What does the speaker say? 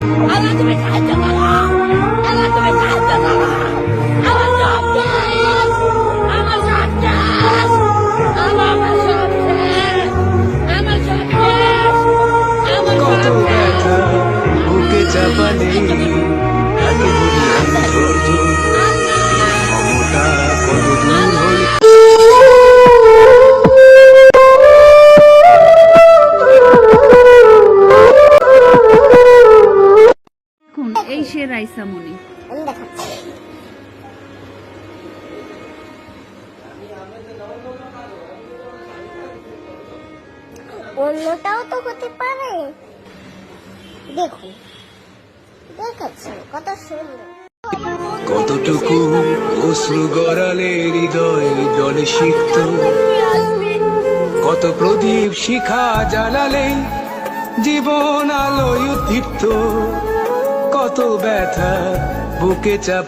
আল্লাহ তুমি সাহায্য করো, আল্লাহ তুমি সাহায্য করো। আমার সব শেষ, আমার সব শেষ, আমার সব শেষ, আমার সব শেষ, আমার কত সব ব্যথা বুকে চাপা নেই, তাকে বলি আমি ধৈর্য, মমতা কত দূর হলে এই সে রাইসা মনি। আমি দেখাচ্ছি। অন্যটাও তো হতে পারে, দেখুন দেখাচ্ছি কত সুন্দর। কতটুকু অশ্রু গড়ালে হৃদয় জলে সিক্ত, কত প্রদীপ শিখা জ্বালালে জীবন আলোয় উদ্দীপ্ত, কত ব্যথা বুকে চাপ